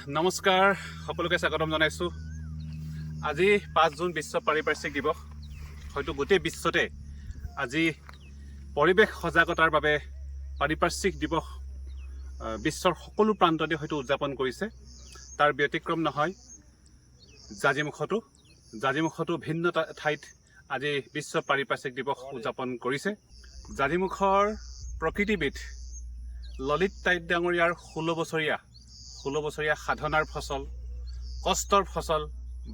নমস্কাৰ সকলোকে স্বাগতম জনাইছোঁ। আজি 5 জুন বিশ্ব পাৰিপাৰ্শ্বিক দিৱস। হয়তো গোটেই বিশ্বতে আজি পৰিৱেশ সজাগতাৰ বাবে পাৰিপাৰ্শ্বিক দিৱস বিশ্বৰ সকলো প্ৰান্ততে হয়তো উদযাপন কৰিছে। তাৰ ব্যতিক্ৰম নহয় জাজিমুখতো ভিন্ন ঠাইত আজি বিশ্ব পাৰিপাৰ্শ্বিক দিৱস উদযাপন কৰিছে। জাজিমুখৰ প্ৰকৃতিবিদ ললিত টাইট ডাঙৰীয়াৰ 16 বছৰীয়া সাধনাৰ ফচল, কষ্টৰ ফচল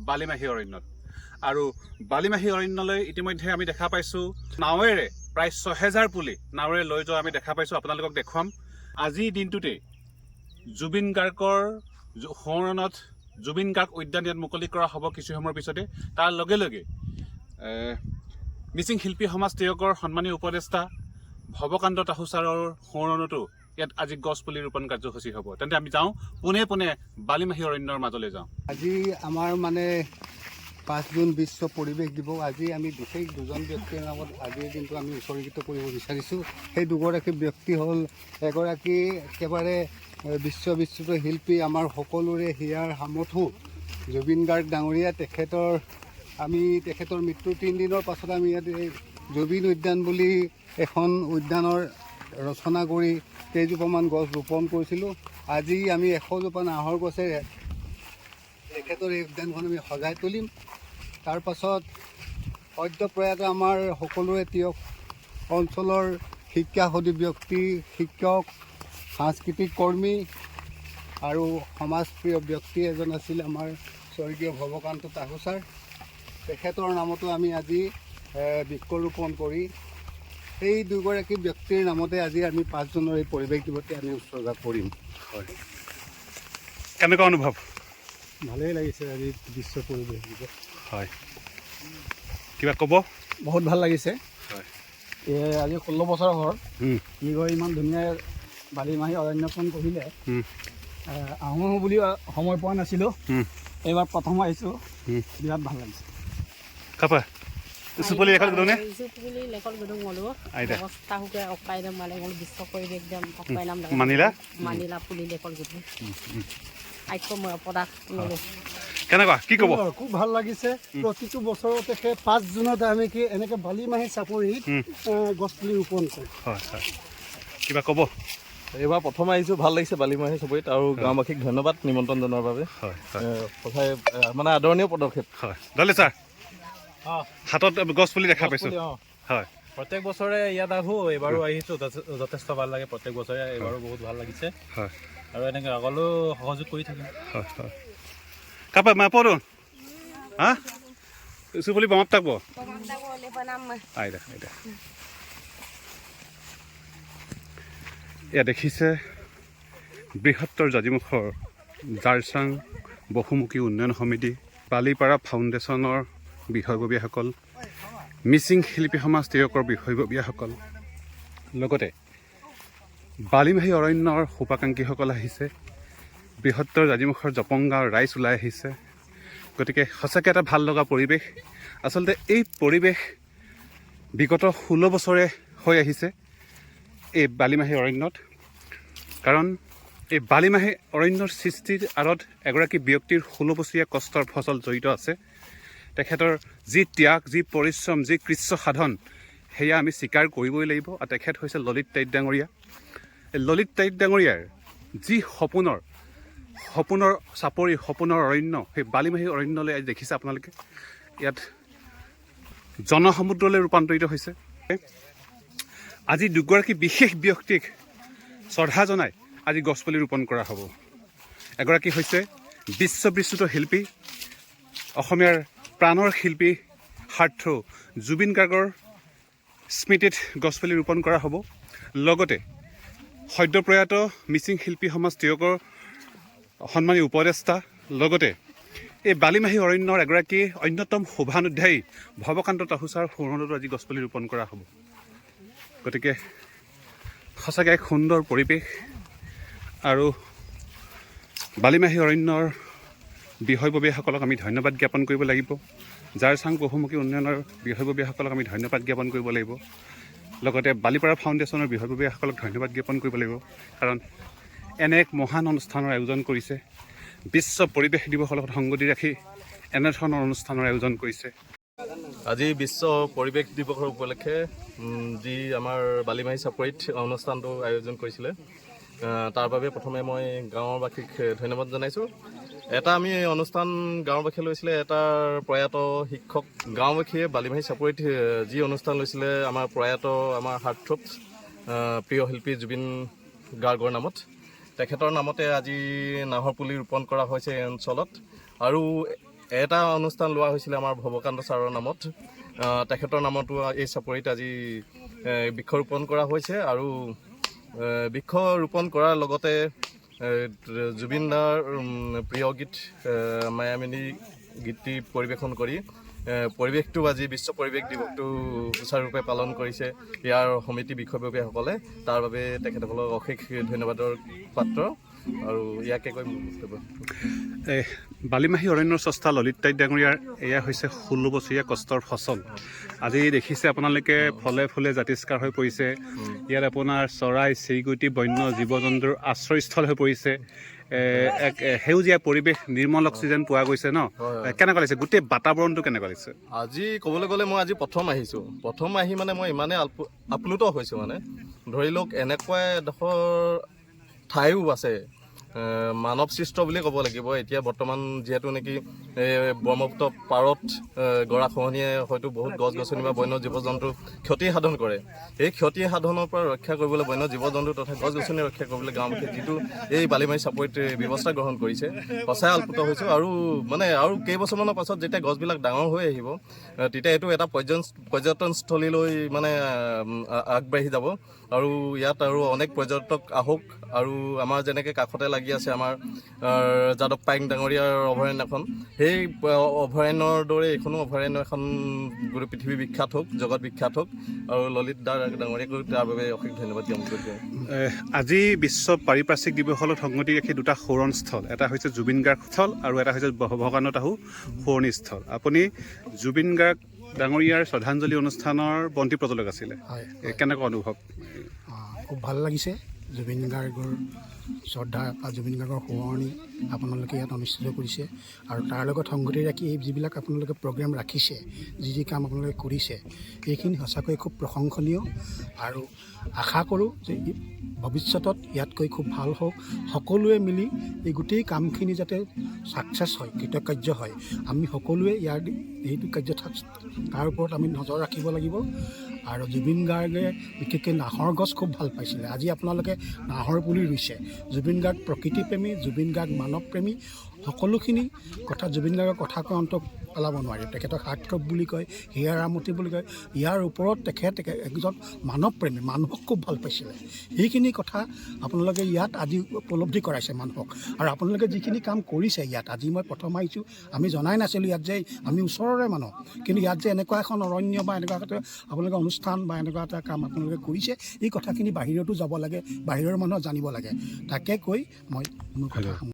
বালিমাহী অৰণ্যত। আৰু বালিমাহী অৰণ্যলৈ ইতিমধ্যে আমি দেখা পাইছোঁ নাৱেৰে প্ৰায় 6000 পুলি নাৱেৰে লৈ যোৱা আমি দেখা পাইছোঁ। আপোনালোকক দেখুৱাম। আজিৰ দিনটোতে জুবিন গাৰ্গৰ সোঁৱৰণত জুবিন গাৰ্গ উদ্যান ইয়াত মুকলি কৰা হ'ব কিছু সময়ৰ পিছতে। তাৰ লগে লগে মিচিং শিল্পী সমাজ তিয়কৰ সন্মানীয় উপদেষ্টা ভৱকান্ত তাহুচাৰৰ সোঁৱৰণতো ইয়াত আজি গছ পুলি ৰোপণ কাৰ্যসূচী হ'ব। তেন্তে আমি যাওঁ পোনে বালিমাহী অৰণ্যৰ মাজলৈ যাওঁ। আজি আমাৰ 5 জুন বিশ্ব পৰিৱেশ দিৱস। আজি আমি বিশেষ দুজন ব্যক্তিৰ নামত আজিৰ দিনটো আমি উৎসৰ্গিত কৰিব বিচাৰিছোঁ। সেই দুগৰাকী ব্যক্তি হ'ল এগৰাকী একেবাৰে বিশ্ববিশ্ৰুত শিল্পী, আমাৰ সকলোৰে হিয়াৰ সামথু জুবিন গাৰ্গ ডাঙৰীয়া। তেখেতৰ মৃত্যুৰ 3 দিনৰ পাছত আমি ইয়াত এই জুবিন উদ্যান বুলি এখন উদ্যানৰ ৰচনা কৰি কেইজোপামান গছ ৰোপণ কৰিছিলোঁ। আজি আমি 100 জোপা নাহৰ গছেৰে তেখেতৰ এই উদ্যানখন আমি সজাই তুলিম। তাৰ পাছত সদ্য প্ৰয়াত আমাৰ সকলোৰে তিয়ক অঞ্চলৰ শিক্ষাসদী ব্যক্তি, শিক্ষক, সাংস্কৃতিক কৰ্মী আৰু সমাজপ্ৰিয় ব্যক্তি এজন আছিল আমাৰ স্বৰ্গীয় ভৱকান্ত তাহুচাৰ। তেখেতৰ নামতো আমি আজি বৃক্ষৰোপণ কৰি এই দুগৰাকী ব্যক্তিৰ নামতে আজি আমি 5 জুনৰ এই পৰিৱেশ দিৱসতে আমি উৎসৰ্গা কৰিম। হয়, কেনেকুৱা অনুভৱ? ভালেই লাগিছে আজি বিশ্ব পৰিৱেশ দিৱস। হয়, কিবা ক'ব? বহুত ভাল লাগিছে। হয়, আজি 16 বছৰ হ'ল কি কয় ইমান ধুনীয়া বালিমাহী অৰণ্যখন কৰিলে। আহোঁ বুলি সময় পোৱা নাছিলোঁ, এইবাৰ প্ৰথম আহিছোঁ, বিৰাট ভাল লাগিছে। কাপা Supuli lekol gudong ne? Supuli lekol gudong ngolo. Aida. Tahu ke okai dam malay ngolo bisa ko ibig dam okai nam dam. Manila puli lekol gudong. Aiko mo podak ngolo. কেনেকুৱা কি ক'ব? খুব ভাল লাগিছে। প্ৰতিটো বছৰতে 5 জুনত আমি কি এনেকৈ বালিমাহী চাপৰিত গছপুলি ৰোপণ কৰোঁ। হয় হয়, কিবা ক'ব? এইবাৰ প্ৰথম আহিছোঁ, ভাল লাগিছে বালিমাহী চুবুৰীত। আৰু গাঁওবাসীক ধন্যবাদ নিমন্ত্ৰণ জনোৱাৰ বাবে। হয় সঁচাই আদৰণীয় পদক্ষেপ। হয়, দলে ছাৰ হাতত গছ পুলি দেখা পাইছোঁ। হয়, প্ৰত্যেক বছৰে ইয়াত আহোঁ, এইবাৰো আহিছোঁ, যথেষ্ট ভাল লাগে প্ৰত্যেক বছৰে। এইবাৰো বহুত ভাল লাগিছে। হয়, আৰু এনেকৈ আগলৈও সহযোগ কৰি থাকিম। হয় হয়, কাপা মাপৰো হা চুপুলি বমাপ থাকব। আইদা এয়া দেখিছে বৃহত্তৰ জাজিমুখৰ জাৰচাং বহুমুখী উন্নয়ন সমিতি, বালিপাৰা ফাউণ্ডেশ্যনৰ বিষয়ববীয়াসকল, মিচিং শিল্পী সমাজ তিয়কৰ বিষয়ববীয়াসকল, লগতে বালিমাহী অৰণ্যৰ শুভাকাংক্ষীসকল আহিছে। বৃহত্তৰ জাজিমুখৰ জপং গাঁৱৰ ৰাইজ ওলাই আহিছে। গতিকে সঁচাকৈ এটা ভাল লগা পৰিৱেশ। আচলতে এই পৰিৱেশ বিগত 16 বছৰে হৈ আহিছে এই বালিমাহী অৰণ্যত। কাৰণ এই বালিমাহী অৰণ্যৰ সৃষ্টিৰ আঁৰত এগৰাকী ব্যক্তিৰ 16 বছৰীয়া কষ্টৰ ফচল জড়িত আছে। তেখেতৰ যি ত্যাগ, যি পৰিশ্ৰম, যি কৃচ্ছ সাধন, সেয়া আমি স্বীকাৰ কৰিবই লাগিব। আৰু তেখেত হৈছে ললিত টাইট ডাঙৰীয়া। এই ললিত টাইট ডাঙৰীয়াৰ যি সপোনৰ চাপৰি, সপোনৰ অৰণ্য, সেই বালিমাহী অৰণ্যলৈ আজি দেখিছে আপোনালোকে ইয়াত জনসমুদ্ৰলৈ ৰূপান্তৰিত হৈছে। আজি দুগৰাকী বিশেষ ব্যক্তিক শ্ৰদ্ধা জনাই আজি গছপুলি ৰোপণ কৰা হ'ব। এগৰাকী হৈছে বিশ্ববিশ্ৰুত শিল্পী, অসমীয়াৰ প্ৰাণৰ শিল্পী হাৰ্থ জুবিন গাৰ্গৰ স্মৃতিত গছপুলি ৰোপণ কৰা হ'ব। লগতে সদ্যপ্ৰয়াত মিচিং শিল্পী সমাজ তিয়কৰ সন্মানীয় উপদেষ্টা, লগতে এই বালিমাহী অৰণ্যৰ এগৰাকী অন্যতম শোভানুধ্যায়ী ভৱকান্ত তাহুচাৰ সোঁৱৰণতো আজি গছপুলি ৰোপণ কৰা হ'ব। গতিকে সঁচাকৈ এক সুন্দৰ পৰিৱেশ। আৰু বালিমাহী অৰণ্যৰ বিষয়ববীয়াসকলক আমি ধন্যবাদ জ্ঞাপন কৰিব লাগিব। জাৰচাং বহুমুখী উন্নয়নৰ বিষয়ববীয়াসকলক আমি ধন্যবাদ জ্ঞাপন কৰিব লাগিব। লগতে বালিপাৰা ফাউণ্ডেশ্যনৰ বিষয়ববীয়াসকলক ধন্যবাদ জ্ঞাপন কৰিব লাগিব। কাৰণ এনে এক মহান অনুষ্ঠানৰ আয়োজন কৰিছে। বিশ্ব পৰিৱেশ দিৱসৰ লগত সংগতি ৰাখি এনেধৰণৰ অনুষ্ঠানৰ আয়োজন কৰিছে? আজি বিশ্ব পৰিৱেশ দিৱসৰ উপলক্ষে যি আমাৰ বালিমাহী চাপৰিত অনুষ্ঠানটো আয়োজন কৰিছিলে তাৰ বাবে প্ৰথমে মই গাঁৱৰবাসীক ধন্যবাদ জনাইছোঁ। এটা আমি অনুষ্ঠান গাঁৱৰবাসীয়ে লৈছিলে, এটা প্ৰয়াত শিক্ষক গাঁওবাসীয়ে বালিমাহী চাপৰিত যি অনুষ্ঠান লৈছিলে আমাৰ প্ৰয়াত আমাৰ হাৰ্টথ্ৰব প্ৰিয় শিল্পী জুবিন গাৰ্গৰ নামত। তেখেতৰ নামতে আজি নাহৰ পুলি ৰোপণ কৰা হৈছে এই অঞ্চলত। আৰু এটা অনুষ্ঠান লোৱা হৈছিলে আমাৰ ভৱকান্ত ছাৰৰ নামত। তেখেতৰ নামতো এই চাপৰিত আজি বৃক্ষ ৰোপণ কৰা হৈছে। আৰু বৃক্ষ ৰোপণ কৰাৰ লগতে জুবিন দাৰ প্ৰিয় গীত মায়ামিনী গীতটি পৰিৱেশন কৰি পৰিৱেশটো আজি বিশ্ব পৰিৱেশ দিৱসটো সুচাৰুৰূপে পালন কৰিছে ইয়াৰ সমিতি বিষয়ববীয়াসকলে। তাৰ বাবে তেখেতসকলক অশেষ ধন্যবাদৰ পাত্ৰ। আৰু ইয়াকে কৈ বালিমাহী অৰণ্যৰ স্ৰষ্টা ললিত তাইত ডাঙৰীয়াৰ এয়া হৈছে 16 বছৰীয়া কষ্টৰ ফচল। আজি দেখিছে আপোনালোকে ফলে ফুলে জাতিষ্কাৰ হৈ পৰিছে। ইয়াত আপোনাৰ চৰাই চিৰিকটি বন্য জীৱ জন্তুৰ আশ্ৰয়স্থল হৈ পৰিছে। এক সেউজীয়া পৰিৱেশ, নিৰ্মল অক্সিজেন পোৱা গৈছে ন? কেনেকুৱা লাগিছে গোটেই বাতাবৰণটো কেনেকুৱা লাগিছে? আজি ক'বলৈ গ'লে মই আজি প্ৰথম আহিছোঁ। প্ৰথম আহি মানে মই ইমানেই আপ্লুত হৈছোঁ, মানে ধৰি লওক এনেকুৱা এডোখৰ ঠাইও আছে মানৱ সৃষ্ট বুলি ক'ব লাগিব। এতিয়া বৰ্তমান যিহেতু নেকি ব্ৰহ্মপুত্ৰ পাৰত গৰাখহনীয়ে হয়তো বহুত গছ গছনি বা বন্য জীৱ জন্তু ক্ষতি সাধন কৰে। এই ক্ষতি সাধনৰ পৰা ৰক্ষা কৰিবলৈ বন্য জীৱ জন্তু তথা গছ গছনি ৰক্ষা কৰিবলৈ গাঁওবাসীয়ে যিটো এই বালিমাহী চাপৰিত ব্যৱস্থা গ্ৰহণ কৰিছে, সঁচাই আপ্লুত হৈছোঁ। আৰু মানে আৰু কেইবছৰমানৰ পাছত যেতিয়া গছবিলাক ডাঙৰ হৈ আহিব তেতিয়া এইটো এটা পৰ্যটনস্থলীলৈ মানে আগবাঢ়ি যাব। আৰু ইয়াত আৰু অনেক পৰ্যটক আহক। আৰু আমাৰ যেনেকৈ কাষতে লাগি আছে আমাৰ যাদৱ পায়েং ডাঙৰীয়াৰ অভয়াৰণ্যখন, সেই অভয়াৰণ্যৰ দৰে এইখনো অভয়াৰণ্য এখন গোটেই পৃথিৱী বিখ্যাত হওক, জগত বিখ্যাত হওক। আৰু ললিত ডাঙৰীয়াকো তাৰ বাবে অশেষ ধন্যবাদ জ্ঞাপন কৰিছোঁ। আজি বিশ্ব পাৰিপাৰ্শ্বিক দিৱসৰ লগত সংগতি ৰাখি দুটা সোৱৰণস্থল, এটা হৈছে জুবিন গাৰ্গ স্থল আৰু এটা হৈছে ভৱকান্ত তাহু সোৱৰণীস্থল। আপুনি জুবিন গাৰ্গ ডাঙৰীয়াৰ শ্ৰদ্ধাঞ্জলি অনুষ্ঠানৰ বন্তি প্ৰজ্বলক আছিলে, কেনেকুৱা অনুভৱ? খুব ভাল লাগিছে। জুবিন গাৰ্গৰ শ্ৰদ্ধা বা জুবিন গাৰ্গৰ সোঁৱৰণি আপোনালোকে ইয়াত অনুষ্ঠিত কৰিছে। আৰু তাৰ লগত সংগতি ৰাখি এই যিবিলাক আপোনালোকে প্ৰগ্ৰেম ৰাখিছে, যি কাম আপোনালোকে কৰিছে, এইখিনি সঁচাকৈ খুব প্ৰশংসনীয়। আৰু আশা কৰোঁ যে ভৱিষ্যতত ইয়াতকৈ খুব ভাল হওক। সকলোৱে মিলি এই গোটেই কামখিনি যাতে ছাকচেছ হয়, কৃতকাৰ্য হয়, আমি সকলোৱে ইয়াৰ এইটো কাৰ্য তাৰ ওপৰত আমি নজৰ ৰাখিব লাগিব। আৰু জুবিন গাৰ্গে বিশেষকৈ নাহৰ গছ খুব ভাল পাইছিলে। আজি আপোনালোকে নাহৰ পুলি ৰুইছে। জুবিন গাৰ্গ প্ৰকৃতিপ্ৰেমী, জুবিন গাৰ্গ মানৱপ্ৰেমী। সকলোখিনি কথা জুবিন গাৰ্গৰ কথা কৈ অন্ত পেলাব নোৱাৰি। তেখেতক হাৰ্টথ্ৰব বুলি কয়, হিয়াৰামতি বুলি কয়। ইয়াৰ ওপৰত তেখেত একজন মানৱপ্ৰেমী, মানুহক খুব ভাল পাইছিলে। সেইখিনি কথা আপোনালোকে ইয়াত আজি উপলব্ধি কৰাইছে মানুহক। আৰু আপোনালোকে যিখিনি কাম কৰিছে ইয়াত, আজি মই প্ৰথম আহিছোঁ, আমি জনাই নাছিলোঁ ইয়াত যে আমি ওচৰৰে মানুহ, কিন্তু ইয়াত যে এনেকুৱা এখন অৰণ্য বা এনেকুৱা এটা আপোনালোকে অনুষ্ঠান বা এনেকুৱা এটা কাম আপোনালোকে কৰিছে, এই কথাখিনি বাহিৰতো যাব লাগে, বাহিৰৰ মানুহক জানিব লাগে। তাকে কৈ মই মোৰ কথা